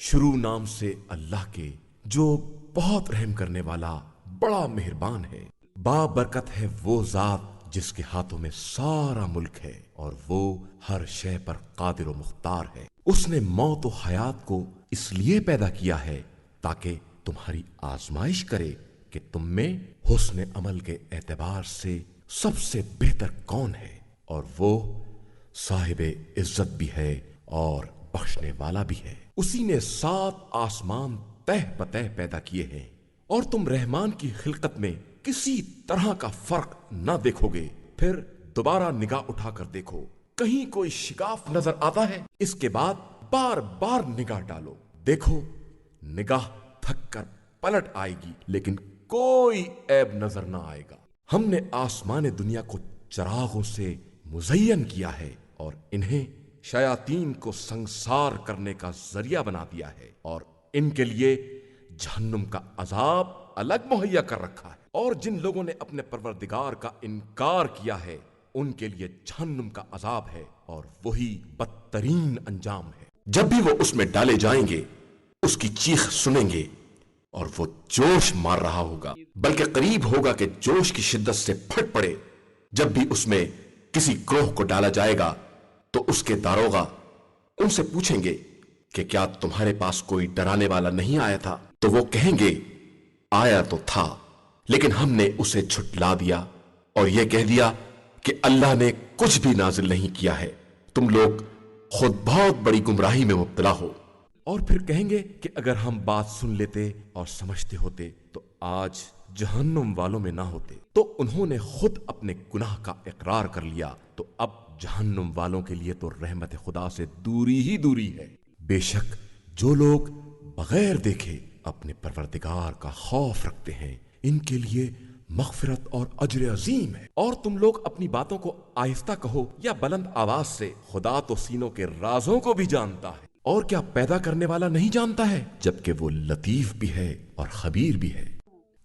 شروع نام سے اللہ کے جو بہت رحم کرنے والا بڑا مہربان ہے۔ بابرکت ہے وہ ذات جس کے ہاتھوں میں سارا ملک ہے اور وہ ہر شے پر قادر و مختار ہے۔ اس نے موت و حیات کو اس لیے پیدا کیا ہے تاکہ تمہاری آزمائش کرے کہ تم میں حسن عمل کے اعتبار سے سب سے بہتر کون ہے، اور وہ صاحب عزت بھی ہے اور بخشنے والا بھی ہے۔ اسی نے 7 آسمان تہ بتہ پیدا کیے ہیں، اور تم رحمان کی خلقت میں کسی طرح کا فرق نہ دیکھو گے۔ پھر دوبارہ نگاہ اٹھا کر دیکھو، کہیں کوئی شگاف نظر آتا ہے؟ اس کے بعد بار بار نگاہ ڈالو، دیکھو نگاہ تھک کر پلٹ آئے گی لیکن کوئی عیب نظر نہ آئے گا۔ ہم نے آسمان دنیا کو چراغوں سے مزین کیا ہے اور انہیں شیاطین کو سنگسار کرنے کا ذریعہ بنا دیا ہے، اور ان کے لیے جہنم کا عذاب الگ مہیا کر رکھا ہے۔ اور جن لوگوں نے اپنے پروردگار کا انکار کیا ہے ان کے لیے جہنم کا عذاب ہے، اور وہی بدترین انجام ہے۔ جب بھی وہ اس میں ڈالے جائیں گے اس کی چیخ سنیں گے اور وہ جوش مار رہا ہوگا، بلکہ قریب ہوگا کہ جوش کی شدت سے پھٹ پڑے۔ جب بھی اس میں کسی گروہ کو ڈالا جائے گا تو اس کے داروغہ ان سے پوچھیں گے کہ کیا تمہارے پاس کوئی ڈرانے والا نہیں آیا تھا؟ تو وہ کہیں گے آیا تو تھا لیکن ہم نے اسے جھٹلا دیا اور یہ کہہ دیا کہ اللہ نے کچھ بھی نازل نہیں کیا ہے، تم لوگ خود بہت بڑی گمراہی میں مبتلا ہو۔ اور پھر کہیں گے کہ اگر ہم بات سن لیتے اور سمجھتے ہوتے تو آج جہنم والوں میں نہ ہوتے۔ تو انہوں نے خود اپنے گناہ کا اقرار کر لیا، تو اب جہنم والوں کے لیے تو رحمت خدا سے دوری ہی دوری ہے۔ بے شک جو لوگ بغیر دیکھے اپنے پروردگار کا خوف رکھتے ہیں ان کے لیے مغفرت اور اجر عظیم ہے۔ اور تم لوگ اپنی باتوں کو آہستہ کہو یا بلند آواز سے، خدا تو سینوں کے رازوں کو بھی جانتا ہے۔ اور کیا پیدا کرنے والا نہیں جانتا ہے؟ جبکہ وہ لطیف بھی ہے اور خبیر بھی ہے۔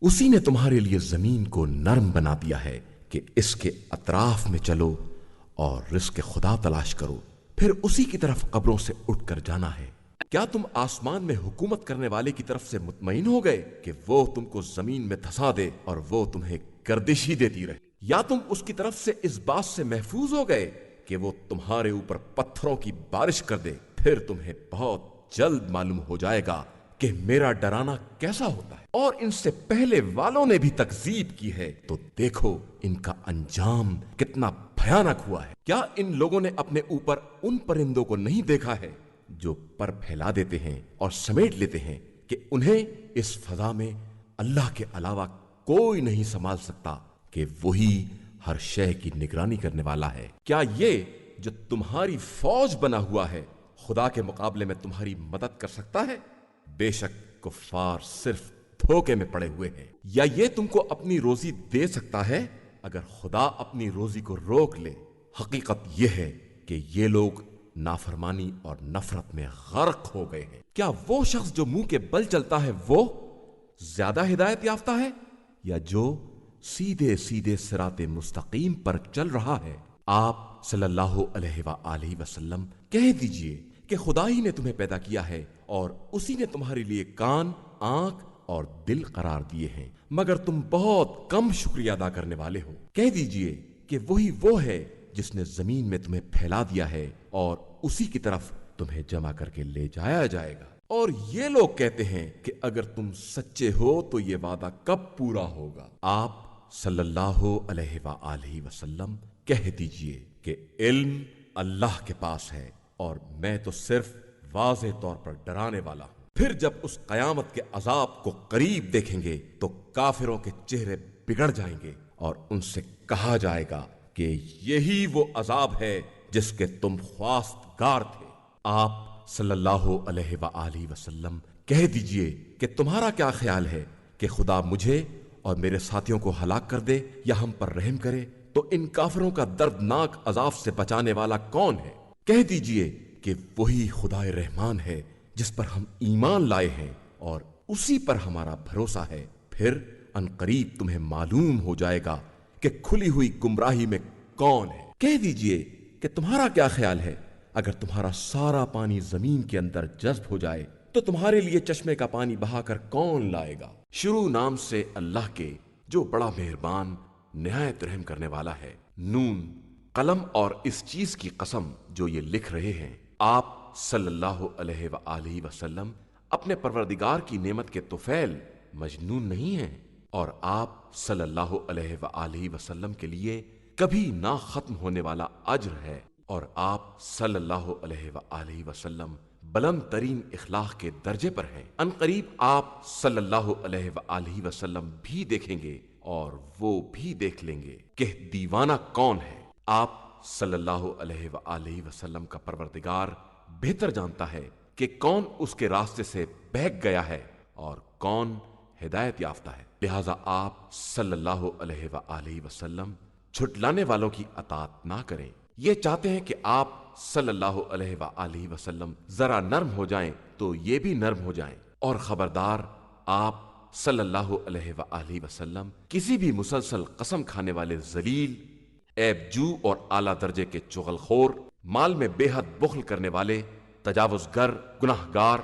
اسی نے تمہارے لیے زمین کو نرم بنا دیا ہے کہ اس کے اطراف میں چلو اور رزق خدا تلاش کرو، پھر اسی کی طرف قبروں سے اٹھ کر جانا ہے۔ کیا تم آسمان میں حکومت کرنے والے کی طرف سے مطمئن ہو گئے کہ وہ تم کو زمین میں دھسا دے اور وہ تمہیں گردش ہی دیتی رہے؟ یا تم اس کی طرف سے اس بات سے محفوظ ہو گئے کہ وہ تمہارے اوپر پتھروں کی بارش کر دے؟ پھر تمہیں بہت جلد معلوم ہو جائے گا کہ میرا ڈرانا کیسا ہوتا ہے۔ اور ان سے پہلے والوں نے بھی تکذیب کی ہے، تو دیکھو ان کا انجام کتنا بھیانک ہوا ہے۔ کیا ان لوگوں نے اپنے اوپر ان پرندوں کو نہیں دیکھا ہے جو پر پھیلا دیتے ہیں اور سمیٹ لیتے ہیں کہ انہیں اس فضا میں اللہ کے علاوہ کوئی نہیں سنبھال سکتا کہ وہی ہر شے کی نگرانی کرنے والا ہے؟ کیا یہ جو تمہاری فوج بنا ہوا ہے خدا کے مقابلے میں تمہاری مدد کر سکتا ہے؟ بے شک کفار صرف دھوکے میں پڑے ہوئے ہیں۔ یا یہ تم کو اپنی روزی دے سکتا ہے اگر خدا اپنی روزی کو روک لے؟ حقیقت یہ ہے کہ یہ لوگ نافرمانی اور نفرت میں غرق ہو گئے ہیں۔ کیا وہ شخص جو منہ کے بل چلتا ہے وہ زیادہ ہدایت یافتہ ہے، یا جو سیدھے سیدھے صراط مستقیم پر چل رہا ہے؟ آپ صلی اللہ علیہ وآلہ وسلم کہہ دیجئے کہ خدا ہی نے تمہیں پیدا کیا ہے اور اسی نے تمہارے لیے کان، آنکھ اور دل قرار دیے ہیں، مگر تم بہت کم شکریہ ادا کرنے والے ہو۔ کہہ دیجئے کہ وہی وہ ہے جس نے زمین میں تمہیں پھیلا دیا ہے اور اسی کی طرف تمہیں جمع کر کے لے جایا جائے گا۔ اور یہ لوگ کہتے ہیں کہ اگر تم سچے ہو تو یہ وعدہ کب پورا ہوگا؟ آپ صلی اللہ علیہ وآلہ وسلم کہہ دیجئے کہ علم اللہ کے پاس ہے اور میں تو صرف واضح طور پر ڈرانے والا ہوں۔ پھر جب اس قیامت کے عذاب کو قریب دیکھیں گے تو کافروں کے چہرے بگڑ جائیں گے اور ان سے کہا جائے گا کہ یہی وہ عذاب ہے جس کے تم خواستگار تھے۔ آپ صلی اللہ علیہ وآلہ وسلم کہہ دیجئے کہ تمہارا کیا خیال ہے کہ خدا مجھے اور میرے ساتھیوں کو ہلاک کر دے یا ہم پر رحم کرے؟ تو ان کافروں کا دردناک عذاب سے بچانے والا کون ہے؟ کہہ دیجئے کہ وہی خدا رحمان ہے جس پر ہم ایمان لائے ہیں اور اسی پر ہمارا بھروسہ ہے۔ پھر ان قریب تمہیں معلوم ہو جائے گا کہ کھلی ہوئی گمراہی میں کون ہے۔ کہہ دیجئے کہ تمہارا کیا خیال ہے اگر تمہارا سارا پانی زمین کے اندر جذب ہو جائے تو تمہارے لیے چشمے کا پانی بہا کر کون لائے گا؟ شروع نام سے اللہ کے جو بڑا مہربان نہایت رحم کرنے والا ہے۔ نون، قلم اور اس چیز کی قسم جو یہ لکھ رہے ہیں۔ آپ صلی اللہ علیہ وآلہ وسلم اپنے پروردگار کی نعمت کے طفیل مجنون نہیں ہیں، اور آپ صلی اللہ علیہ وآلہ وسلم کے لیے کبھی نہ ختم ہونے والا اجر ہے، اور آپ صلی اللہ علیہ وآلہ وسلم بلند ترین اخلاق کے درجے پر ہیں۔ ان قریب آپ صلی اللہ علیہ وآلہ وسلم بھی دیکھیں گے اور وہ بھی دیکھ لیں گے کہ دیوانہ کون ہے۔ آپ صلی اللہ علیہ وآلہ وسلم کا پروردگار بہتر جانتا ہے کہ کون اس کے راستے سے بہک گیا ہے اور کون ہدایت یافتہ ہے، لہذا آپ صلی اللہ علیہ وآلہ وسلم جھٹلانے والوں کی اطاعت نہ کریں۔ یہ چاہتے ہیں کہ آپ صلی اللہ علیہ وآلہ وسلم ذرا نرم ہو جائیں تو یہ بھی نرم ہو جائیں، اور خبردار آپ صلی اللہ علیہ وآلہ وسلم کسی بھی مسلسل قسم کھانے والے ذلیل، عیب جو اور اعلیٰ درجے کے چغل خور، مال میں بے حد بخل کرنے والے، تجاوز گر، گناہ گار،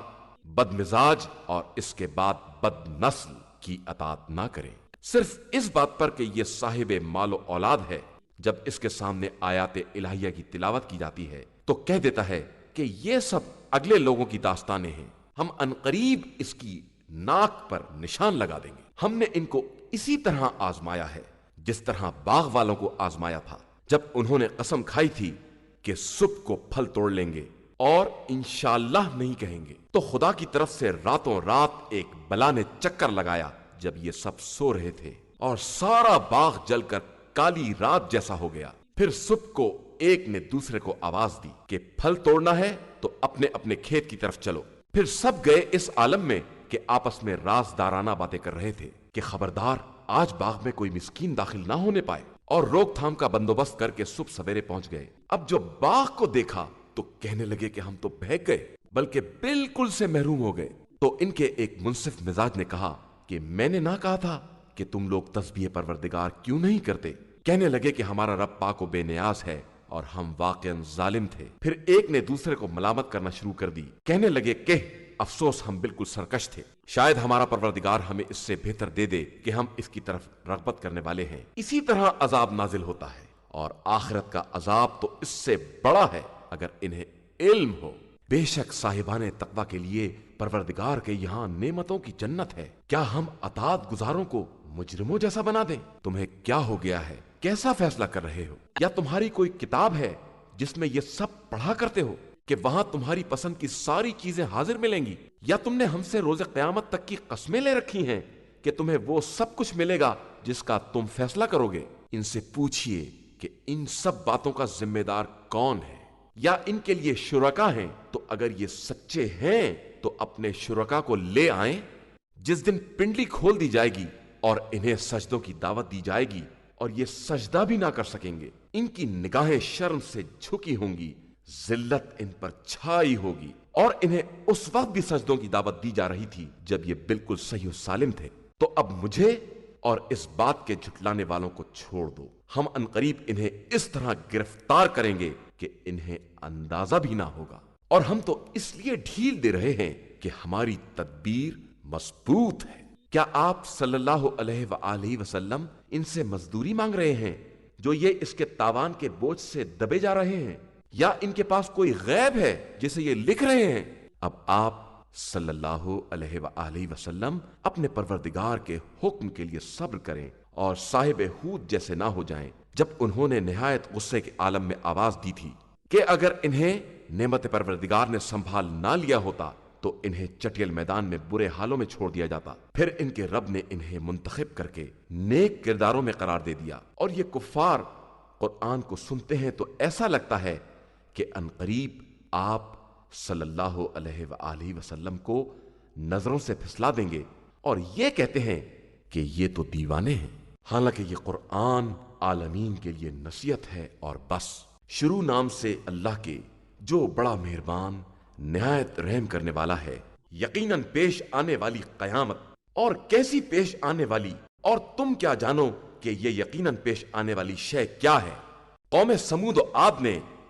بد مزاج اور اس کے بعد بد نسل کی اطاعت نہ کریں، صرف اس بات پر کہ یہ صاحب مال و اولاد ہے۔ جب اس کے سامنے آیات الہیہ کی تلاوت کی جاتی ہے تو کہہ دیتا ہے کہ یہ سب اگلے لوگوں کی داستانیں ہیں، ہم عنقریب اس کی ناک پر نشان لگا دیں گے۔ ہم نے ان کو اسی طرح آزمایا ہے جس طرح باغ والوں کو آزمایا تھا، جب انہوں نے قسم کھائی تھی کہ صبح کو پھل توڑ لیں گے اور انشاءاللہ نہیں کہیں گے، تو خدا کی طرف سے راتوں رات ایک بلا نے چکر لگایا جب یہ سب سو رہے تھے، اور سارا باغ جل کر کالی رات جیسا ہو گیا۔ پھر صبح کو ایک نے دوسرے کو آواز دی کہ پھل توڑنا ہے تو اپنے اپنے کھیت کی طرف چلو۔ پھر سب گئے اس عالم میں کہ آپس میں رازدارانہ باتیں کر رہے تھے کہ خبردار آج باغ میں کوئی مسکین داخل نہ ہونے پائے، اور روک تھام کا بندوبست کر کے صبح سویرے پہنچ گئے۔ اب جو باغ کو دیکھا تو کہنے لگے کہ ہم تو بہک گئے، بلکہ بالکل سے محروم ہو گئے۔ تو ان کے ایک منصف مزاج نے کہا کہ میں نے نہ کہا تھا کہ تم لوگ تسبیح پروردگار کیوں نہیں کرتے؟ کہنے لگے کہ ہمارا رب پاک و بے نیاز ہے اور ہم واقعاً ظالم تھے۔ پھر ایک نے دوسرے کو ملامت کرنا شروع کر دی، کہنے لگے کہ افسوس ہم بالکل سرکش تھے، شاید ہمارا پروردگار ہمیں اس سے بہتر دے دے کہ ہم اس کی طرف رغبت کرنے والے ہیں۔ اسی طرح عذاب نازل ہوتا ہے، اور آخرت کا عذاب تو اس سے بڑا ہے اگر انہیں علم ہو۔ بے شک صاحبان تقوی کے لیے پروردگار کے یہاں نعمتوں کی جنت ہے۔ کیا ہم اطاعت گزاروں کو مجرموں جیسا بنا دیں؟ تمہیں کیا ہو گیا ہے؟ کیسا فیصلہ کر رہے ہو؟ یا تمہاری کوئی کتاب ہے جس میں یہ سب پڑھا کرتے ہو کہ وہاں تمہاری پسند کی ساری چیزیں حاضر ملیں گی؟ یا تم نے ہم سے روز قیامت تک کی قسمیں لے رکھی ہیں کہ تمہیں وہ سب کچھ ملے گا جس کا تم فیصلہ کرو گے؟ ان سے پوچھئے کہ ان سب باتوں کا ذمہ دار کون ہے، یا ان کے لیے شرکا ہیں؟ تو اگر یہ سچے ہیں تو اپنے شرکا کو لے آئیں۔ جس دن پنڈلی کھول دی جائے گی اور انہیں سجدوں کی دعوت دی جائے گی اور یہ سجدہ بھی نہ کر سکیں گے، ان کی نگاہیں شرم سے جھکی ہوں گی، ذلت ان پر چھائی ہوگی، اور انہیں اس وقت بھی سجدوں کی دعوت دی جا رہی تھی جب یہ بالکل صحیح و سالم تھے۔ تو اب مجھے اور اس بات کے جھٹلانے والوں کو چھوڑ دو، ہم عنقریب انہیں اس طرح گرفتار کریں گے کہ انہیں اندازہ بھی نہ ہوگا، اور ہم تو اس لیے ڈھیل دے رہے ہیں کہ ہماری تدبیر مضبوط ہے۔ کیا آپ صلی اللہ علیہ وآلہ وسلم ان سے مزدوری مانگ رہے ہیں جو یہ اس کے تاوان کے بوجھ سے دبے جا رہے ہیں، یا ان کے پاس کوئی غیب ہے جسے یہ لکھ رہے ہیں؟ اب آپ صلی اللہ علیہ وآلہ وسلم اپنے پروردگار کے حکم کے لیے صبر کریں اور صاحب ہود جیسے نہ ہو جائیں جب انہوں نے نہایت غصے کے عالم میں آواز دی تھی کہ اگر انہیں نعمت پروردگار نے سنبھال نہ لیا ہوتا تو انہیں چٹیل میدان میں برے حالوں میں چھوڑ دیا جاتا۔ پھر ان کے رب نے انہیں منتخب کر کے نیک کرداروں میں قرار دے دیا، اور یہ کفار قرآن کو سنتے ہیں تو ایسا لگتا ہے کہ عنقریب آپ صلی اللہ علیہ وآلہ وسلم کو نظروں سے پھسلا دیں گے، اور یہ کہتے ہیں کہ یہ تو دیوانے ہیں، حالانکہ یہ قرآن عالمین کے لیے نصیحت ہے اور بس۔ شروع نام سے اللہ کے جو بڑا مہربان نہایت رحم کرنے والا ہے۔ یقیناً پیش آنے والی قیامت، اور کیسی پیش آنے والی، اور تم کیا جانو کہ یہ یقیناً پیش آنے والی شے کیا ہے؟ قوم سمود و عاد نے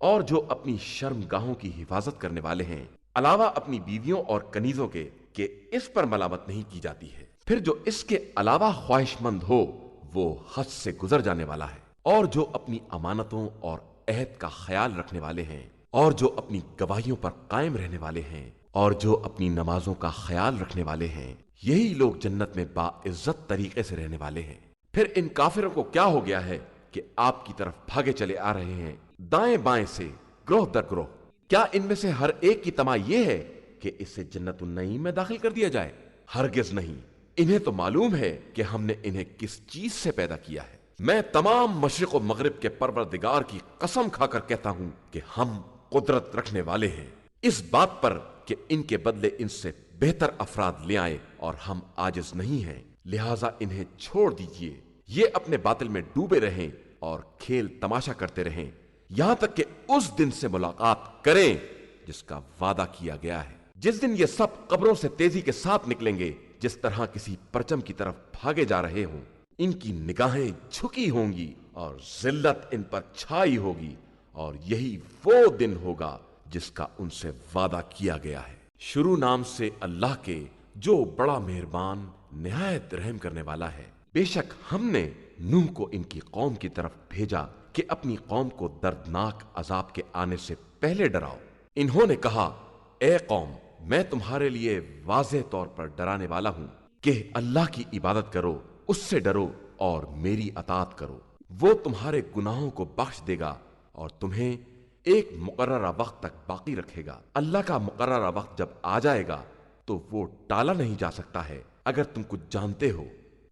اور جو اپنی شرم گاہوں کی حفاظت کرنے والے ہیں، علاوہ اپنی بیویوں اور کنیزوں کے، کہ اس پر ملامت نہیں کی جاتی ہے۔ پھر جو اس کے علاوہ خواہش مند ہو وہ حد سے گزر جانے والا ہے، اور جو اپنی امانتوں اور عہد کا خیال رکھنے والے ہیں، اور جو اپنی گواہیوں پر قائم رہنے والے ہیں، اور جو اپنی نمازوں کا خیال رکھنے والے ہیں، یہی لوگ جنت میں باعزت طریقے سے رہنے والے ہیں۔ پھر ان کافروں کو کیا ہو گیا ہے کہ آپ کی طرف بھاگے چلے آ رہے ہیں، دائیں بائیں سے، گروہ در گروہ؟ کیا ان میں سے ہر ایک کی تمنا یہ ہے کہ اسے جنت النعیم میں داخل کر دیا جائے؟ ہرگز نہیں۔ انہیں تو معلوم ہے کہ ہم نے انہیں کس چیز سے پیدا کیا ہے۔ میں تمام مشرق و مغرب کے پروردگار کی قسم کھا کر کہتا ہوں کہ ہم قدرت رکھنے والے ہیں اس بات پر کہ ان کے بدلے ان سے بہتر افراد لے آئیں، اور ہم عاجز نہیں ہیں، لہٰذا انہیں چھوڑ دیجئے، یہ اپنے باطل میں ڈوبے رہیں اور کھیل تماشا کرتے رہیں یہاں تک کہ اس دن سے ملاقات کریں جس کا وعدہ کیا گیا ہے، جس دن یہ سب قبروں سے تیزی کے ساتھ نکلیں گے جس طرح کسی پرچم کی طرف بھاگے جا رہے ہوں۔ ان کی نگاہیں جھکی ہوں گی اور ذلت ان پر چھائی ہوگی، اور یہی وہ دن ہوگا جس کا ان سے وعدہ کیا گیا ہے۔ شروع نام سے اللہ کے جو بڑا مہربان نہایت رحم کرنے والا ہے۔ بے شک ہم نے نوح کو ان کی قوم کی طرف بھیجا کہ اپنی قوم کو دردناک عذاب کے آنے سے پہلے ڈراؤ۔ انہوں نے کہا، اے قوم، میں تمہارے لیے واضح طور پر ڈرانے والا ہوں کہ اللہ کی عبادت کرو، اس سے ڈرو اور میری اطاعت کرو۔ وہ تمہارے گناہوں کو بخش دے گا اور تمہیں ایک مقررہ وقت تک باقی رکھے گا۔ اللہ کا مقررہ وقت جب آ جائے گا تو وہ ٹالا نہیں جا سکتا ہے، اگر تم کچھ جانتے ہو۔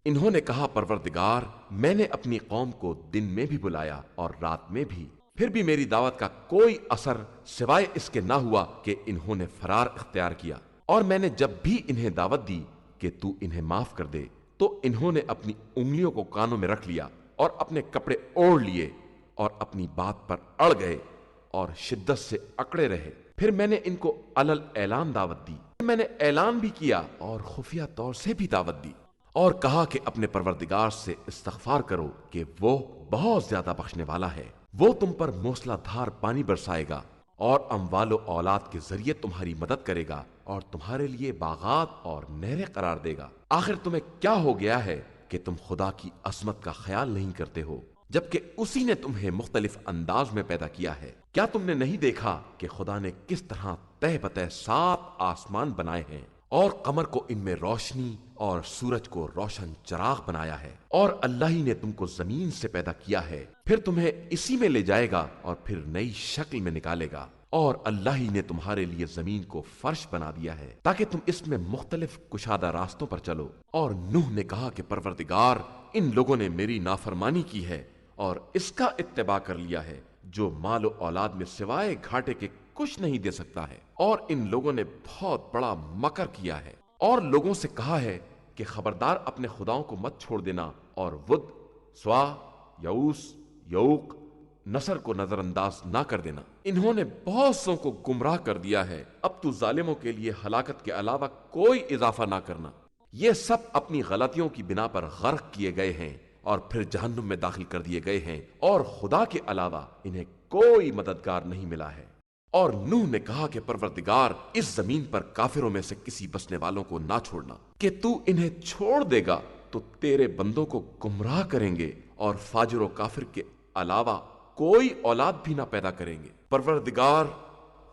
انہوں نے کہا، پروردگار، میں نے اپنی قوم کو دن میں بھی بلایا اور رات میں بھی، پھر بھی میری دعوت کا کوئی اثر سوائے اس کے نہ ہوا کہ انہوں نے فرار اختیار کیا، اور میں نے جب بھی انہیں دعوت دی کہ تو انہیں معاف کر دے تو انہوں نے اپنی انگلیوں کو کانوں میں رکھ لیا اور اپنے کپڑے اوڑھ لیے اور اپنی بات پر اڑ گئے اور شدت سے اکڑے رہے۔ پھر میں نے ان کو علل اعلان دعوت دی، میں نے اعلان بھی کیا اور خفیہ طور سے بھی دعوت دی، اور کہا کہ اپنے پروردگار سے استغفار کرو کہ وہ بہت زیادہ بخشنے والا ہے۔ وہ تم پر موسلا دھار پانی برسائے گا اور اموال و اولاد کے ذریعے تمہاری مدد کرے گا اور تمہارے لیے باغات اور نہریں قرار دے گا۔ آخر تمہیں کیا ہو گیا ہے کہ تم خدا کی عظمت کا خیال نہیں کرتے ہو، جبکہ اسی نے تمہیں مختلف انداز میں پیدا کیا ہے؟ کیا تم نے نہیں دیکھا کہ خدا نے کس طرح تہ بتہ 7 آسمان بنائے ہیں، اور قمر کو ان میں روشنی اور سورج کو روشن چراغ بنایا ہے، اور اللہ ہی نے تم کو زمین سے پیدا کیا ہے، پھر تمہیں اسی میں لے جائے گا اور پھر نئی شکل میں نکالے گا، اور اللہ ہی نے تمہارے لیے زمین کو فرش بنا دیا ہے تاکہ تم اس میں مختلف کشادہ راستوں پر چلو۔ اور نوح نے کہا کہ پروردگار، ان لوگوں نے میری نافرمانی کی ہے اور اس کا اتباع کر لیا ہے جو مال و اولاد میں سوائے گھاٹے کے کچھ نہیں دے سکتا ہے، اور ان لوگوں نے بہت بڑا مکر کیا ہے۔ اور لوگوں سے کہا ہے کہ خبردار اپنے خداؤں کو مت چھوڑ دینا، اور ود، سوا، یعوس، یعوق، نصر کو نظر انداز نہ کر دینا۔ انہوں نے بہت سوں کو گمراہ کر دیا ہے، اب تو ظالموں کے لیے ہلاکت کے علاوہ کوئی اضافہ نہ کرنا۔ یہ سب اپنی غلطیوں کی بنا پر غرق کیے گئے ہیں اور پھر جہنم میں داخل کر دیے گئے ہیں، اور خدا کے علاوہ انہیں کوئی مددگار نہیں ملا ہے۔ اور نوح نے کہا کہ پروردگار، اس زمین پر کافروں میں سے کسی بسنے والوں کو نہ چھوڑنا، کہ تو انہیں چھوڑ دے گا تو تیرے بندوں کو گمراہ کریں گے اور فاجر و کافر کے علاوہ کوئی اولاد بھی نہ پیدا کریں گے۔ پروردگار،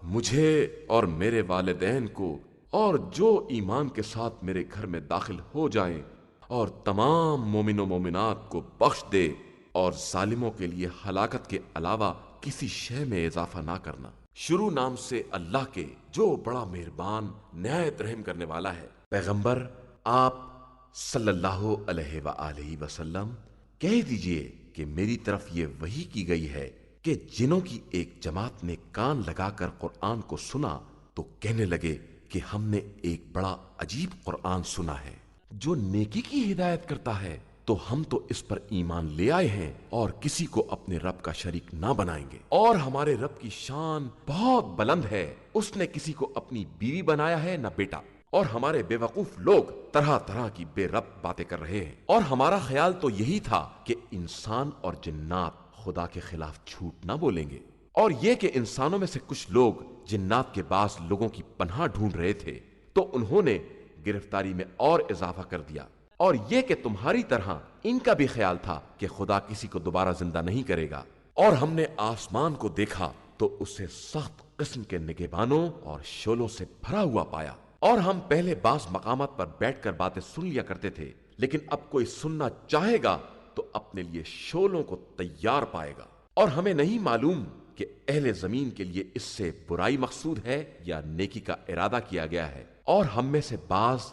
مجھے اور میرے والدین کو اور جو ایمان کے ساتھ میرے گھر میں داخل ہو جائیں اور تمام مومن و مومنات کو بخش دے، اور ظالموں کے لیے ہلاکت کے علاوہ کسی شے میں اضافہ نہ کرنا۔ شروع نام سے اللہ کے جو بڑا مہربان نہایت رحم کرنے والا ہے۔ پیغمبر، آپ صلی اللہ علیہ وآلہ وسلم کہہ دیجئے کہ میری طرف یہ وحی کی گئی ہے کہ جنوں کی ایک جماعت نے کان لگا کر قرآن کو سنا تو کہنے لگے کہ ہم نے ایک بڑا عجیب قرآن سنا ہے جو نیکی کی ہدایت کرتا ہے، تو ہم تو اس پر ایمان لے آئے ہیں اور کسی کو اپنے رب کا شریک نہ بنائیں گے، اور ہمارے رب کی شان بہت بلند ہے، اس نے کسی کو اپنی بیوی بنایا ہے نہ بیٹا، اور ہمارے بے وقوف لوگ طرح طرح کی بے رب باتیں کر رہے ہیں، اور ہمارا خیال تو یہی تھا کہ انسان اور جنات خدا کے خلاف جھوٹ نہ بولیں گے۔ اور یہ کہ انسانوں میں سے کچھ لوگ جنات کے بعض لوگوں کی پناہ ڈھونڈ رہے تھے تو انہوں نے گرفتاری میں اور اضافہ کر دیا، اور یہ کہ تمہاری طرح ان کا بھی خیال تھا کہ خدا کسی کو دوبارہ زندہ نہیں کرے گا، اور ہم نے آسمان کو دیکھا تو اسے سخت قسم کے نگہبانوں اور شعلوں سے بھرا ہوا پایا، اور ہم پہلے بعض مقامات پر بیٹھ کر باتیں سن لیا کرتے تھے، لیکن اب کوئی سننا چاہے گا تو اپنے لیے شعلوں کو تیار پائے گا، اور ہمیں نہیں معلوم کہ اہل زمین کے لیے اس سے برائی مقصود ہے یا نیکی کا ارادہ کیا گیا ہے، اور ہم میں سے بعض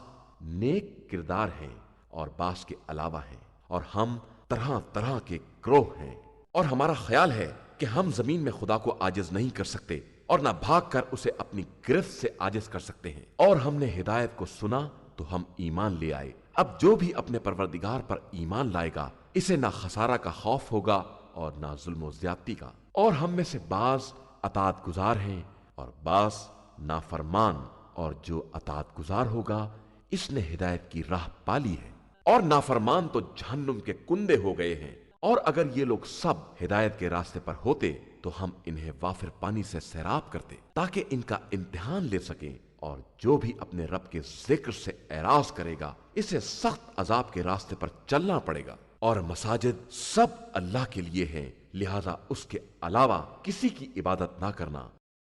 نیک کردار ہیں اور بعض کے علاوہ ہیں، اور ہم طرح طرح کے گروہ ہیں، اور ہمارا خیال ہے کہ ہم زمین میں خدا کو عاجز نہیں کر سکتے اور نہ بھاگ کر اسے اپنی گرفت سے عاجز کر سکتے ہیں، اور ہم نے ہدایت کو سنا تو ہم ایمان لے آئے۔ اب جو بھی اپنے پروردگار پر ایمان لائے گا اسے نہ خسارہ کا خوف ہوگا اور نہ ظلم و زیادتی کا، اور ہم میں سے بعض اطاعت گزار ہیں اور بعض نافرمان، اور جو اطاعت گزار ہوگا اس نے ہدایت کی راہ پالی ہے، اور نافرمان تو جہنم کے کندے ہو گئے ہیں۔ اور اگر یہ لوگ سب ہدایت کے راستے پر ہوتے تو ہم انہیں وافر پانی سے سیراب کرتے تاکہ ان کا امتحان لے سکیں، اور جو بھی اپنے رب کے ذکر سے اعراض کرے گا اسے سخت عذاب کے راستے پر چلنا پڑے گا۔ اور مساجد سب اللہ کے لیے ہیں، لہذا اس کے علاوہ کسی کی عبادت نہ کرنا۔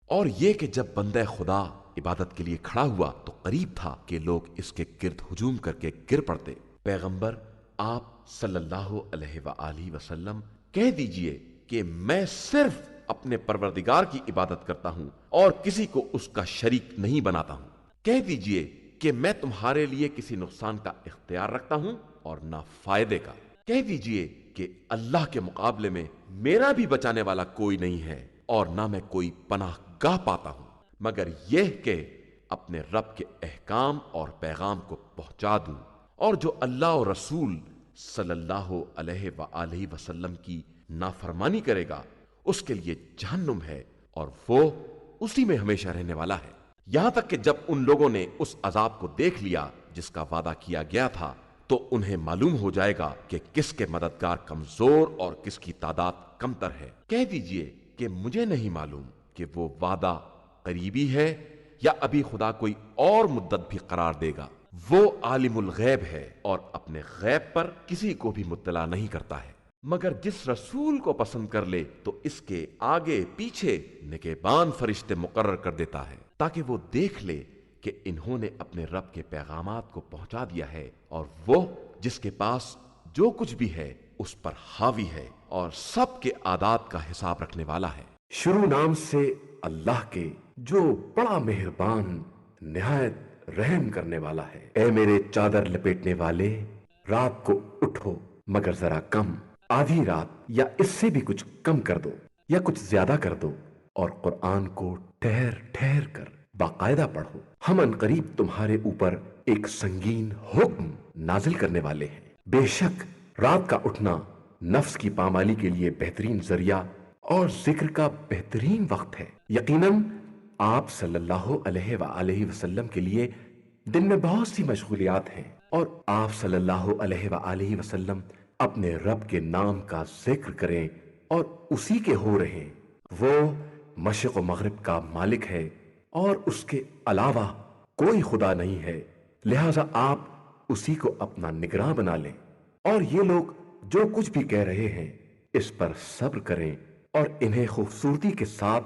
اور یہ کہ جب بندہ خدا عبادت کے لیے کھڑا ہوا تو قریب تھا کہ لوگ اس کے گرد ہجوم کر کے گر پڑتے۔ پیغمبر آپ صلی اللہ علیہ وآلہ وسلم کہہ دیجئے کہ میں صرف اپنے پروردگار کی عبادت کرتا ہوں اور کسی کو اس کا شریک نہیں بناتا ہوں۔ کہہ دیجئے کہ میں تمہارے لیے کسی نقصان کا اختیار رکھتا ہوں اور نہ فائدے کا۔ کہہ دیجئے کہ اللہ کے مقابلے میں میرا بھی بچانے والا کوئی نہیں ہے اور نہ میں کوئی پناہ گاہ پاتا ہوں، مگر یہ کہ اپنے رب کے احکام اور پیغام کو پہنچا دوں، اور جو اللہ اور رسول صلی اللہ علیہ وآلہ وسلم کی نافرمانی کرے گا اس کے لیے جہنم ہے اور وہ اسی میں ہمیشہ رہنے والا ہے۔ یہاں تک کہ جب ان لوگوں نے اس عذاب کو دیکھ لیا جس کا وعدہ کیا گیا تھا تو انہیں معلوم ہو جائے گا کہ کس کے مددگار کمزور اور کس کی تعداد کمتر ہے۔ کہہ دیجئے کہ مجھے نہیں معلوم کہ وہ وعدہ قریبی ہے یا ابھی خدا کوئی اور مدت بھی قرار دے گا۔ وہ عالم الغیب ہے اور اپنے غیب پر کسی کو بھی مطلع نہیں کرتا ہے، مگر جس رسول کو پسند کر لے تو اس کے آگے پیچھے نگہبان فرشتے مقرر کر دیتا ہے تاکہ وہ دیکھ لے کہ انہوں نے اپنے رب کے پیغامات کو پہنچا دیا ہے، اور وہ جس کے پاس جو کچھ بھی ہے اس پر حاوی ہے اور سب کے عادات کا حساب رکھنے والا ہے۔ شروع نام سے اللہ کے جو بڑا مہربان نہایت رحم کرنے والا ہے۔ اے میرے چادر لپیٹنے والے، رات کو اٹھو مگر ذرا کم، آدھی رات یا اس سے بھی کچھ کم کر دو یا کچھ زیادہ کر دو، اور قرآن کو ٹھہر ٹھہر کر باقاعدہ پڑھو۔ ہم ان قریب تمہارے اوپر ایک سنگین حکم نازل کرنے والے ہیں۔ بے شک رات کا اٹھنا نفس کی پامالی کے لیے بہترین ذریعہ اور ذکر کا بہترین وقت ہے۔ یقیناً آپ صلی اللہ علیہ وآلہ وسلم کے لیے دن میں بہت سی مشغولیات ہیں، اور آپ صلی اللہ علیہ وآلہ وسلم اپنے رب کے نام کا ذکر کریں اور اسی کے ہو رہیں۔ وہ مشرق و مغرب کا مالک ہے اور اس کے علاوہ کوئی خدا نہیں ہے، لہذا آپ اسی کو اپنا نگراں بنا لیں۔ اور یہ لوگ جو کچھ بھی کہہ رہے ہیں اس پر صبر کریں اور انہیں خوبصورتی کے ساتھ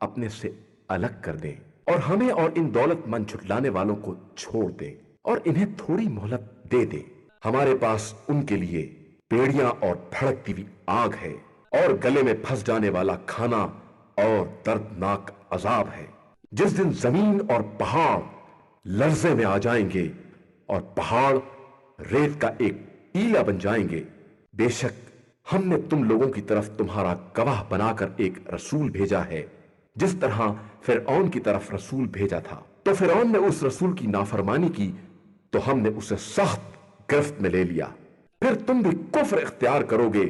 اپنے سے الگ کر دیں، اور ہمیں اور ان دولت مند جھٹلانے والوں کو چھوڑ دیں اور انہیں تھوڑی مہلت دے دیں۔ ہمارے پاس ان کے لیے بیڑیاں اور بھڑکتی ہوئی آگ ہے اور گلے میں پھنس جانے والا کھانا اور دردناک عذاب ہے، جس دن زمین اور پہاڑ لرزے میں آ جائیں گے اور پہاڑ ریت کا ایک ٹیلا بن جائیں گے۔ بے شک ہم نے تم لوگوں کی طرف تمہارا گواہ بنا کر ایک رسول بھیجا ہے، جس طرح فرعون کی طرف رسول بھیجا تھا، تو فرعون نے اس رسول کی نافرمانی کی تو ہم نے اسے سخت گرفت میں لے لیا۔ پھر تم بھی کفر اختیار کرو گے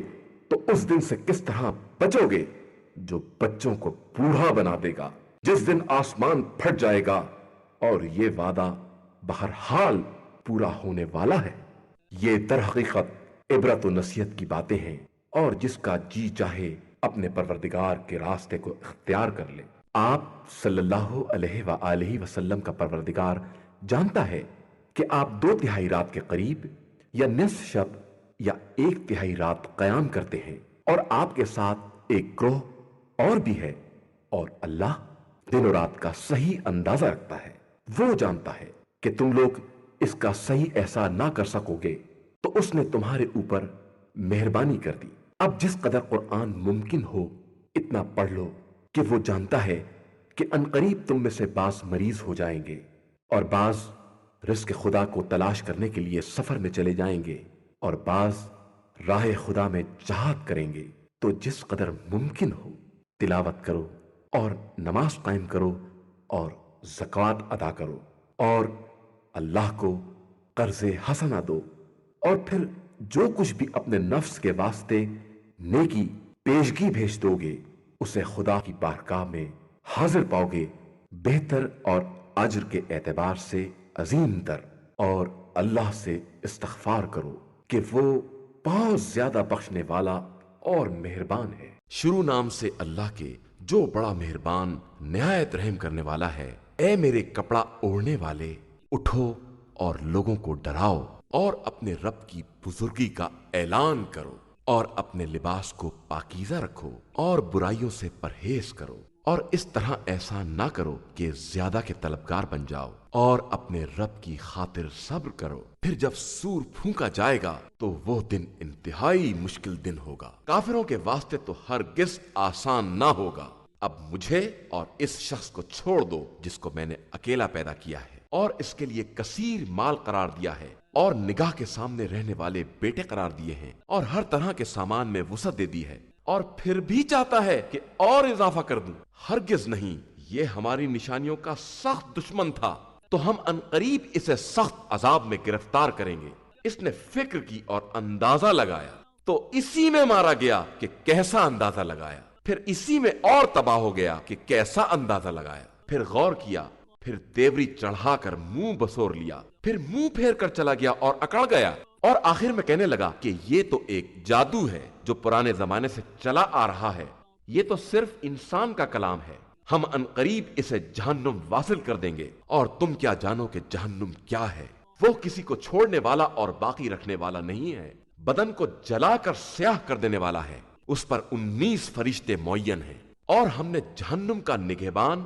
تو اس دن سے کس طرح بچو گے جو بچوں کو بوڑھا بنا دے گا، جس دن آسمان پھٹ جائے گا اور یہ وعدہ بہرحال پورا ہونے والا ہے۔ یہ در حقیقت عبرت و نصیحت کی باتیں ہیں، اور جس کا جی چاہے اپنے پروردگار کے راستے کو اختیار کر لے۔ آپ صلی اللہ علیہ وآلہ وسلم کا پروردگار جانتا ہے کہ آپ 2/3 رات کے قریب یا نصف شب یا 1/3 رات قیام کرتے ہیں، اور آپ کے ساتھ ایک گروہ اور بھی ہے، اور اللہ دن و رات کا صحیح اندازہ رکھتا ہے۔ وہ جانتا ہے کہ تم لوگ اس کا صحیح احساس نہ کر سکو گے، تو اس نے تمہارے اوپر مہربانی کر دی۔ اب جس قدر قرآن ممکن ہو اتنا پڑھ لو، کہ وہ جانتا ہے کہ عنقریب تم میں سے بعض مریض ہو جائیں گے، اور بعض رزق خدا کو تلاش کرنے کے لیے سفر میں چلے جائیں گے، اور بعض راہ خدا میں جہاد کریں گے۔ تو جس قدر ممکن ہو تلاوت کرو، اور نماز قائم کرو، اور زکوٰۃ ادا کرو، اور اللہ کو قرض حسنہ دو، اور پھر جو کچھ بھی اپنے نفس کے واسطے نیکی پیشگی بھیج دو گے، اسے خدا کی بارگاہ میں حاضر پاؤ گے، بہتر اور اجر کے اعتبار سے عظیم تر۔ اور اللہ سے استغفار کرو کہ وہ بہت زیادہ بخشنے والا اور مہربان ہے۔ شروع نام سے اللہ کے جو بڑا مہربان نہایت رحم کرنے والا ہے۔ اے میرے کپڑا اوڑھنے والے، اٹھو اور لوگوں کو ڈراؤ، اور اپنے رب کی بزرگی کا اعلان کرو، اور اپنے لباس کو پاکیزہ رکھو، اور برائیوں سے پرہیز کرو، اور اس طرح احسان نہ کرو کہ زیادہ کے طلبگار بن جاؤ، اور اپنے رب کی خاطر صبر کرو۔ پھر جب سور پھونکا جائے گا تو وہ دن انتہائی مشکل دن ہوگا، کافروں کے واسطے تو ہرگز آسان نہ ہوگا۔ اب مجھے اور اس شخص کو چھوڑ دو جس کو میں نے اکیلا پیدا کیا ہے، اور اس کے لیے کثیر مال قرار دیا ہے، اور نگاہ کے سامنے رہنے والے بیٹے قرار دیے ہیں، اور ہر طرح کے سامان میں وسعت دے دی ہے، اور پھر بھی چاہتا ہے کہ اور اضافہ کر دوں۔ ہرگز نہیں، یہ ہماری نشانیوں کا سخت دشمن تھا، تو ہم عنقریب اسے سخت عذاب میں گرفتار کریں گے۔ اس نے فکر کی اور اندازہ لگایا، تو اسی میں مارا گیا کہ کیسا اندازہ لگایا، پھر اسی میں اور تباہ ہو گیا کہ کیسا اندازہ لگایا۔ پھر غور کیا، پھر تیوری چڑھا کر منہ بسور لیا، پھر منہ پھیر کر چلا گیا اور اکڑ گیا، اور آخر میں کہنے لگا کہ یہ تو ایک جادو ہے جو پرانے زمانے سے چلا آ رہا ہے، یہ تو صرف انسان کا کلام ہے، ہم عنقریب اسے جہنم واصل کر دیں گے، اور تم کیا جانو کہ جہنم کیا ہے؟ وہ کسی کو چھوڑنے والا اور باقی رکھنے والا نہیں ہے، بدن کو جلا کر سیاہ کر دینے والا ہے، اس پر 19 فرشتے معین ہیں، اور ہم نے جہنم کا نگہبان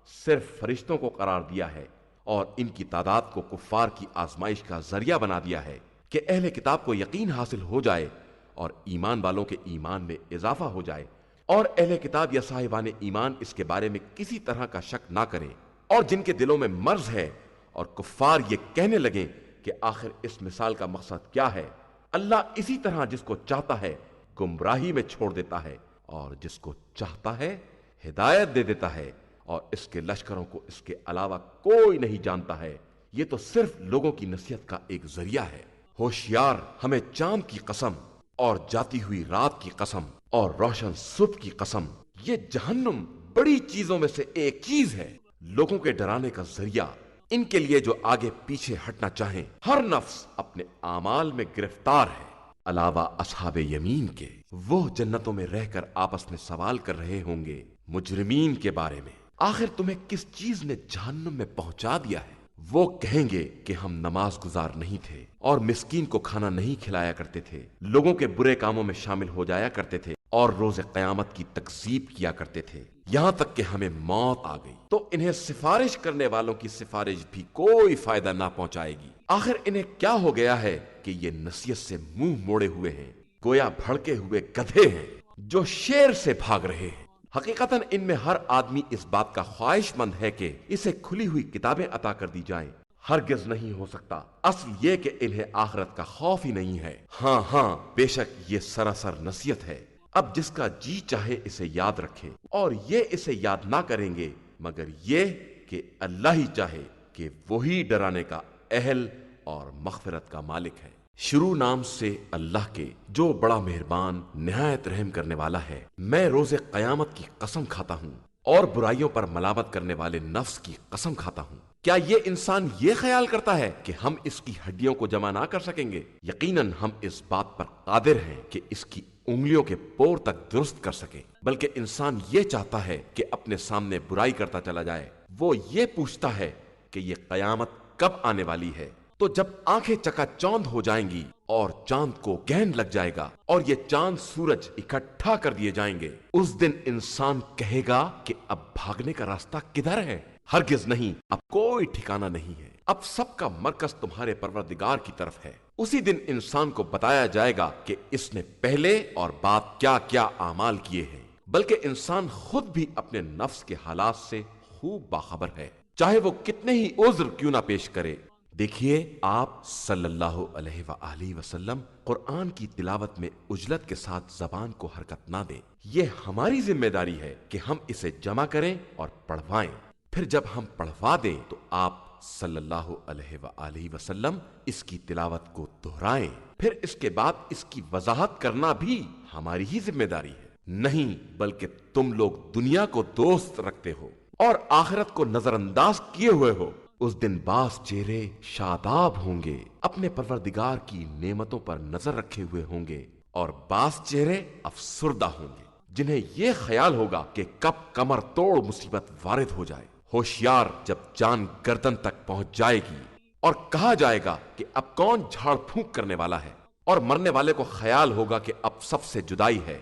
صرف فرشتوں کو قرار دیا ہے، اور ان کی تعداد کو کفار کی آزمائش کا ذریعہ بنا دیا ہے کہ اہل کتاب کو یقین حاصل ہو جائے، اور ایمان والوں کے ایمان میں اضافہ ہو جائے، اور اہل کتاب یا صاحبان ایمان اس کے بارے میں کسی طرح کا شک نہ کریں، اور جن کے دلوں میں مرض ہے اور کفار یہ کہنے لگیں کہ آخر اس مثال کا مقصد کیا ہے۔ اللہ اسی طرح جس کو چاہتا ہے گمراہی میں چھوڑ دیتا ہے، اور جس کو چاہتا ہے ہدایت دے دیتا ہے، اور اس کے لشکروں کو اس کے علاوہ کوئی نہیں جانتا ہے۔ یہ تو صرف لوگوں کی نصیحت کا ایک ذریعہ ہے۔ ہوشیار، ہمیں چاند کی قسم، اور جاتی ہوئی رات کی قسم، اور روشن صبح کی قسم، یہ جہنم بڑی چیزوں میں سے ایک چیز ہے، لوگوں کے ڈرانے کا ذریعہ، ان کے لیے جو آگے پیچھے ہٹنا چاہیں۔ ہر نفس اپنے اعمال میں گرفتار ہے، علاوہ اصحاب یمین کے۔ وہ جنتوں میں رہ کر آپس میں سوال کر رہے ہوں گے مجرمین کے بارے میں، آخر تمہیں کس چیز نے جہنم میں پہنچا دیا ہے؟ وہ کہیں گے کہ ہم نماز گزار نہیں تھے، اور مسکین کو کھانا نہیں کھلایا کرتے تھے، لوگوں کے برے کاموں میں شامل ہو جایا کرتے تھے، اور روز قیامت کی تکذیب کیا کرتے تھے، یہاں تک کہ ہمیں موت آ گئی۔ تو انہیں سفارش کرنے والوں کی سفارش بھی کوئی فائدہ نہ پہنچائے گی۔ آخر انہیں کیا ہو گیا ہے کہ یہ نصیحت سے منہ موڑے ہوئے ہیں، گویا بھڑکے ہوئے گدھے ہیں جو شیر سے بھاگ رہے ہیں۔ حقیقتاً ان میں ہر آدمی اس بات کا خواہش مند ہے کہ اسے کھلی ہوئی کتابیں عطا کر دی جائیں، ہرگز نہیں ہو سکتا۔ اصل یہ کہ انہیں آخرت کا خوف ہی نہیں ہے۔ ہاں، بے شک یہ سراسر نصیحت ہے۔ اب جس کا جی چاہے اسے یاد رکھے، اور یہ اسے یاد نہ کریں گے مگر یہ کہ اللہ ہی چاہے کہ وہی ڈرانے کا اہل اور مغفرت کا مالک ہے۔ شروع نام سے اللہ کے جو بڑا مہربان نہایت رحم کرنے والا ہے۔ میں روز قیامت کی قسم کھاتا ہوں، اور برائیوں پر ملامت کرنے والے نفس کی قسم کھاتا ہوں۔ کیا یہ انسان یہ خیال کرتا ہے کہ ہم اس کی ہڈیوں کو جمع نہ کر سکیں گے؟ یقیناً ہم اس بات پر قادر ہیں کہ اس کی انگلیوں کے پور تک درست کر سکیں، بلکہ انسان یہ چاہتا ہے کہ اپنے سامنے برائی کرتا چلا جائے۔ وہ یہ پوچھتا ہے کہ یہ قیامت کب آنے والی ہے؟ تو جب آنکھیں چکا چوند ہو جائیں گی اور چاند کو گہن لگ جائے گا اور یہ چاند سورج اکٹھا کر دیے جائیں گے، اس دن انسان کہے گا کہ اب بھاگنے کا راستہ کدھر ہے؟ ہرگز نہیں، اب کوئی ٹھکانہ نہیں ہے، اب سب کا مرکز تمہارے پروردگار کی طرف ہے۔ اسی دن انسان کو بتایا جائے گا کہ اس نے پہلے اور بعد کیا کیا اعمال کیے ہیں، بلکہ انسان خود بھی اپنے نفس کے حالات سے خوب باخبر ہے، چاہے وہ کتنے ہی عذر کیوں نہ پیش کرے۔ دیکھیے، آپ صلی اللہ علیہ وآلہ وسلم قرآن کی تلاوت میں عجلت کے ساتھ زبان کو حرکت نہ دیں۔ یہ ہماری ذمہ داری ہے کہ ہم اسے جمع کریں اور پڑھوائیں۔ پھر جب ہم پڑھوا دیں تو آپ صلی اللہ علیہ وآلہ وسلم اس کی تلاوت کو دہرائیں۔ پھر اس کے بعد اس کی وضاحت کرنا بھی ہماری ہی ذمہ داری ہے۔ نہیں، بلکہ تم لوگ دنیا کو دوست رکھتے ہو اور آخرت کو نظر انداز کیے ہوئے ہو۔ اس دن بعض چہرے شاداب ہوں گے، اپنے پروردگار کی نعمتوں پر نظر رکھے ہوئے ہوں گے، اور بعض چہرے افسردہ ہوں گے، جنہیں یہ خیال ہوگا کہ کب کمر توڑ مصیبت وارد ہو جائے۔ ہوشیار، جب جان گردن تک پہنچ جائے گی اور کہا جائے گا کہ اب کون جھاڑ پھونک کرنے والا ہے، اور مرنے والے کو خیال ہوگا کہ اب سب سے جدائی ہے،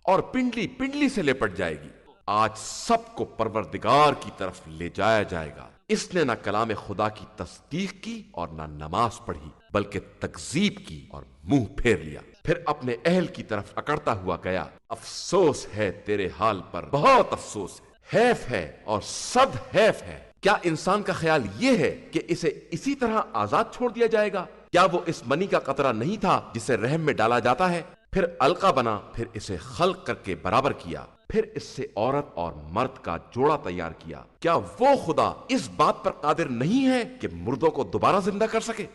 اور پنڈلی پنڈلی سے لپٹ جائے گی۔ آج سب کو پروردگار کی طرف لے جایا جائے گا۔ اس نے نہ کلام خدا کی تصدیق کی اور نہ نماز پڑھی، بلکہ تکذیب کی اور منہ پھیر لیا، پھر اپنے اہل کی طرف اکڑتا ہوا گیا۔ افسوس ہے تیرے حال پر، بہت افسوس ہے، حیف ہے اور صد حیف ہے۔ کیا انسان کا خیال یہ ہے کہ اسے اسی طرح آزاد چھوڑ دیا جائے گا؟ کیا وہ اس منی کا قطرہ نہیں تھا جسے رحم میں ڈالا جاتا ہے، پھر القا بنا، پھر اسے خلق کر کے برابر کیا، پھر اس سے عورت اور مرد کا جوڑا تیار کیا؟ کیا وہ خدا اس بات پر قادر نہیں ہے کہ مردوں کو دوبارہ زندہ کر سکے؟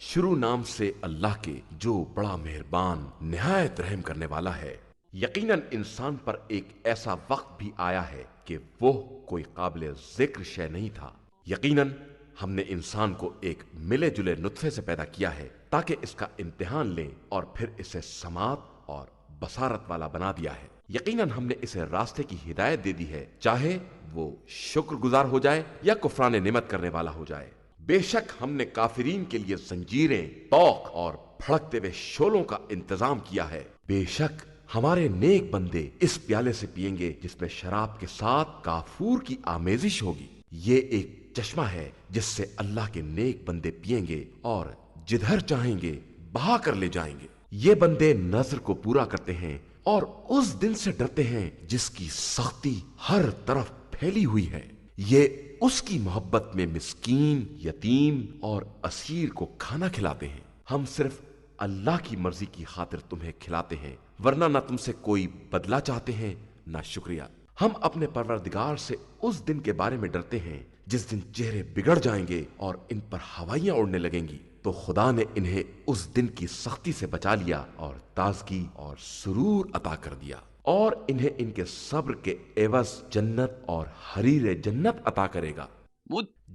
شروع نام سے اللہ کے، جو بڑا مہربان نہایت رحم کرنے والا ہے۔ یقیناً انسان پر ایک ایسا وقت بھی آیا ہے کہ وہ کوئی قابل ذکر شے نہیں تھا۔ یقیناً ہم نے انسان کو ایک ملے جلے نطفے سے پیدا کیا ہے تاکہ اس کا امتحان لیں، اور پھر اسے سماعت اور بصارت والا بنا دیا ہے۔ یقیناً ہم نے اسے راستے کی ہدایت دے دی ہے، چاہے وہ شکر گزار ہو جائے یا کفران نعمت کرنے والا ہو جائے۔ بے شک ہم نے کافرین کے لیے زنجیریں، طوق اور بھڑکتے ہوئے شعلوں کا انتظام کیا ہے۔ بے شک ہمارے نیک بندے اس پیالے سے پیئیں گے جس میں شراب کے ساتھ کافور کی آمیزش ہوگی۔ یہ ایک چشمہ ہے جس سے اللہ کے نیک بندے پیئیں گے اور جدھر چاہیں گے بہا کر لے جائیں گے۔ یہ بندے نظر کو پورا کرتے ہیں اور اس دن سے ڈرتے ہیں جس کی سختی ہر طرف پھیلی ہوئی ہے۔ یہ اس کی محبت میں مسکین، یتیم اور اسیر کو کھانا کھلاتے ہیں۔ ہم صرف اللہ کی مرضی کی خاطر تمہیں کھلاتے ہیں، ورنہ نہ تم سے کوئی بدلہ چاہتے ہیں نہ شکریہ۔ ہم اپنے پروردگار سے اس دن کے بارے میں ڈرتے ہیں جس دن چہرے بگڑ جائیں گے اور ان پر ہوائیاں اڑنے لگیں گی۔ تو خدا نے انہیں اس دن کی سختی سے بچا لیا اور تازگی اور سرور عطا کر دیا، اور انہیں ان کے صبر کے عوض جنت اور حریر جنت عطا کرے گا،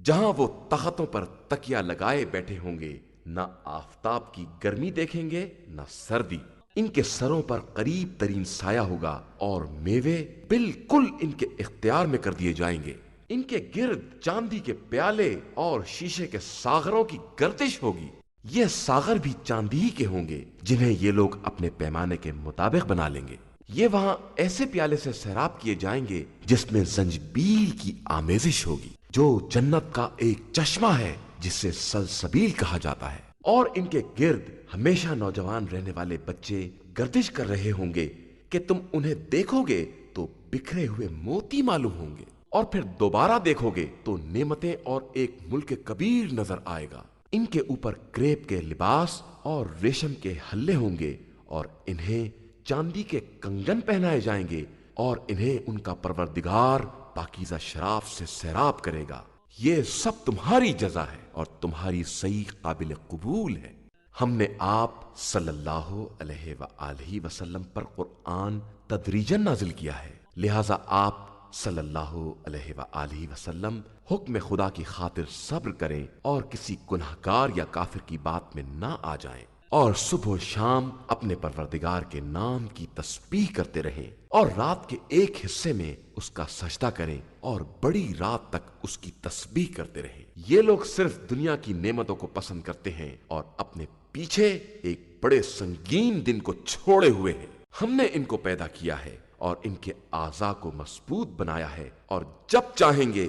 جہاں وہ تختوں پر تکیا لگائے بیٹھے ہوں گے، نہ آفتاب کی گرمی دیکھیں گے نہ سردی۔ ان کے سروں پر قریب ترین سایہ ہوگا اور میوے بالکل ان کے اختیار میں کر دیے جائیں گے۔ ان کے گرد چاندی کے پیالے اور شیشے کے ساغروں کی گردش ہوگی۔ یہ ساغر بھی چاندی ہی کے ہوں گے جنہیں یہ لوگ اپنے پیمانے کے مطابق بنا لیں گے۔ یہ وہاں ایسے پیالے سے سیراب کیے جائیں گے جس میں زنجبیل کی آمیزش ہوگی، جو جنت کا ایک چشمہ ہے جسے سلسبیل کہا جاتا ہے۔ اور ان کے گرد ہمیشہ نوجوان رہنے والے بچے گردش کر رہے ہوں گے کہ تم انہیں دیکھو گے تو بکھرے ہوئے موتی معلوم ہوں گے، اور پھر دوبارہ دیکھو گے تو نعمتیں اور ایک ملک کبیر نظر آئے گا۔ ان کے اوپر کریپ کے لباس اور ریشم کے ہلے ہوں گے، اور انہیں چاندی کے کنگن پہنائے جائیں گے، اور انہیں ان کا پروردگار پاکیزہ شراب سے سیراب کرے گا۔ یہ سب تمہاری جزا ہے اور تمہاری صحیح قابل قبول ہے۔ ہم نے آپ صلی اللہ علیہ وآلہ وسلم پر قرآن تدریجاً نازل کیا ہے، لہٰذا آپ صلی اللہ علیہ وآلہ وسلم حکم خدا کی خاطر صبر کریں اور کسی گنہگار یا کافر کی بات میں نہ آ جائیں۔ اور صبح و شام اپنے پروردگار کے نام کی تسبیح کرتے رہیں اور رات کے ایک حصے میں اس کا سجدہ کریں اور بڑی رات تک اس کی تسبیح کرتے رہیں۔ یہ لوگ صرف دنیا کی نعمتوں کو پسند کرتے ہیں اور اپنے پیچھے ایک بڑے سنگین دن کو چھوڑے ہوئے ہیں۔ ہم نے ان کو پیدا کیا ہے اور ان کے اعضاء کو مضبوط بنایا ہے، اور جب چاہیں گے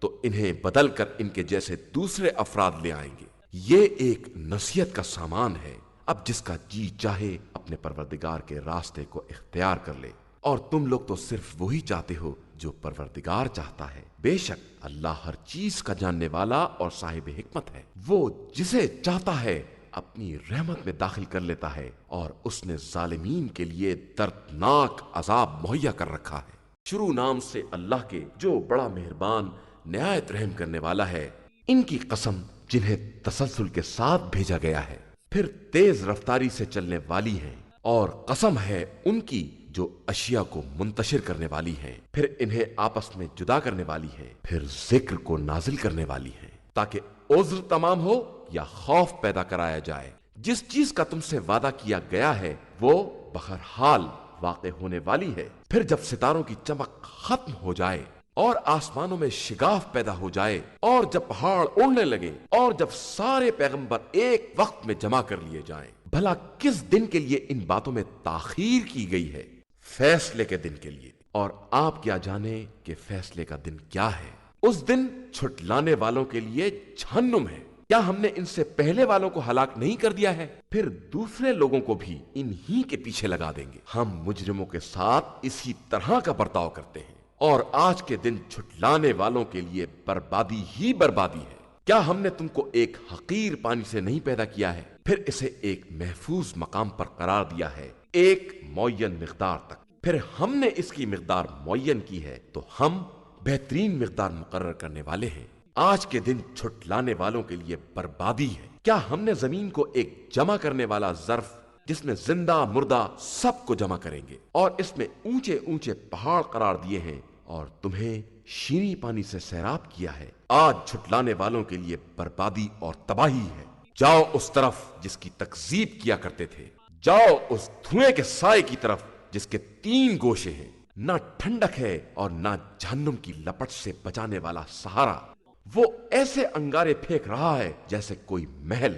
تو انہیں بدل کر ان کے جیسے دوسرے افراد لے آئیں گے۔ یہ ایک نصیحت کا سامان ہے، اب جس کا جی چاہے اپنے پروردگار کے راستے کو اختیار کر لے، اور تم لوگ تو صرف وہی چاہتے ہو جو پروردگار چاہتا ہے۔ بے شک اللہ ہر چیز کا جاننے والا اور صاحب حکمت ہے، وہ جسے چاہتا ہے اپنی رحمت میں داخل کر لیتا ہے، اور اس نے ظالمین کے لیے دردناک عذاب مہیا کر رکھا ہے۔ شروع نام سے اللہ کے جو بڑا مہربان نہایت رحم کرنے والا ہے۔ ان کی قسم جنہیں تسلسل کے ساتھ بھیجا گیا ہے، پھر تیز رفتاری سے چلنے والی ہیں، اور قسم ہے ان کی جو اشیاء کو منتشر کرنے والی ہیں، پھر انہیں آپس میں جدا کرنے والی ہیں، پھر ذکر کو نازل کرنے والی ہیں، تاکہ عذر تمام ہو یا خوف پیدا کرایا جائے۔ جس چیز کا تم سے وعدہ کیا گیا ہے وہ بہرحال واقع ہونے والی ہے۔ پھر جب ستاروں کی چمک ختم ہو جائے اور آسمانوں میں شگاف پیدا ہو جائے، اور جب پہاڑ اڑنے لگے، اور جب سارے پیغمبر ایک وقت میں جمع کر لیے جائیں، بھلا کس دن کے لیے ان باتوں میں تاخیر کی گئی ہے؟ فیصلے کے دن کے لیے۔ اور آپ کیا جانے کہ فیصلے کا دن کیا ہے؟ اس دن چھٹلانے والوں کے لیے جہنم ہے۔ کیا ہم نے ان سے پہلے والوں کو ہلاک نہیں کر دیا ہے؟ پھر دوسرے لوگوں کو بھی انہی کے پیچھے لگا دیں گے۔ ہم مجرموں کے ساتھ اسی طرح کا برتاؤ کرتے ہیں، اور آج کے دن چھٹلانے والوں کے لیے بربادی ہی بربادی ہے۔ کیا ہم نے تم کو ایک حقیر پانی سے نہیں پیدا کیا ہے، پھر اسے ایک محفوظ مقام پر قرار دیا ہے، ایک معین مقدار تک؟ پھر ہم نے اس کی مقدار معین کی ہے تو ہم بہترین مقدار مقرر کرنے والے ہیں۔ آج کے دن چھٹلانے والوں کے لیے بربادی ہے۔ کیا ہم نے زمین کو ایک جمع کرنے والا ظرف جس میں زندہ مردہ سب کو جمع کریں گے، اور اس میں اونچے اونچے پہاڑ قرار دیے ہیں، اور تمہیں شیریں پانی سے سیراب کیا ہے؟ آج چھٹلانے والوں کے لیے بربادی اور تباہی ہے۔ جاؤ اس طرف جس کی تکذیب کیا کرتے تھے، جاؤ اس دھوئیں کے سائے کی طرف جس کے 3 گوشے ہیں، نہ ٹھنڈک ہے اور نہ جہنم کی لپٹ سے بچانے والا سہارا۔ وہ ایسے انگارے پھینک رہا ہے جیسے کوئی محل،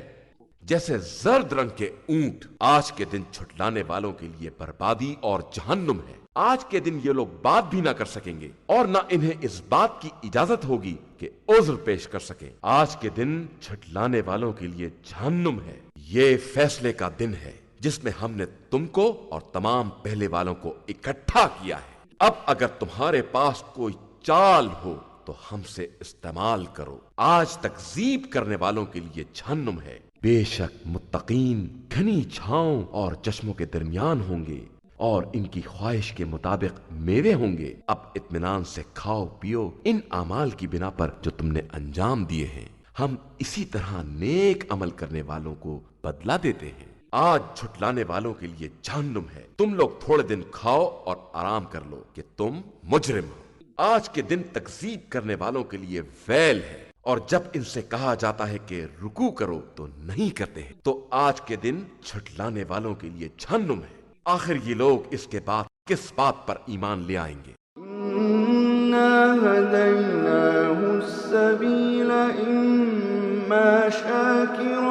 جیسے زرد رنگ کے اونٹ۔ آج کے دن چھٹلانے والوں کے لیے بربادی اور جہنم ہے۔ آج کے دن یہ لوگ بات بھی نہ کر سکیں گے، اور نہ انہیں اس بات کی اجازت ہوگی کہ عذر پیش کر سکیں۔ آج کے دن چھٹلانے والوں کے لیے جہنم ہے۔ یہ فیصلے کا دن ہے جس میں ہم نے تم کو اور تمام پہلے والوں کو اکٹھا کیا ہے۔ اب اگر تمہارے پاس کوئی چال ہو تو ہم سے استعمال کرو۔ آج تکذیب کرنے والوں کے لیے جہنم ہے۔ بے شک متقین گھنی چھاؤں اور چشموں کے درمیان ہوں گے، اور ان کی خواہش کے مطابق میوے ہوں گے۔ اب اطمینان سے کھاؤ پیو ان اعمال کی بنا پر جو تم نے انجام دیے ہیں۔ ہم اسی طرح نیک عمل کرنے والوں کو بدلہ دیتے ہیں۔ آج جھٹلانے والوں کے لیے جہنم ہے۔ تم لوگ تھوڑے دن کھاؤ اور آرام کر لو کہ تم مجرم ہو۔ آج کے دن تکذیب کرنے والوں کے لیے ویل ہے، اور جب ان سے کہا جاتا ہے کہ رکوع کرو تو نہیں کرتے ہیں۔ تو آج کے دن جھٹلانے والوں کے لیے جہنم ہے۔ آخر یہ لوگ اس کے بعد کس بات پر ایمان لے آئیں گے؟ إِنَّا هَدَيْنَاهُ السَّبِيلَ إِمَّا شَاكِرًا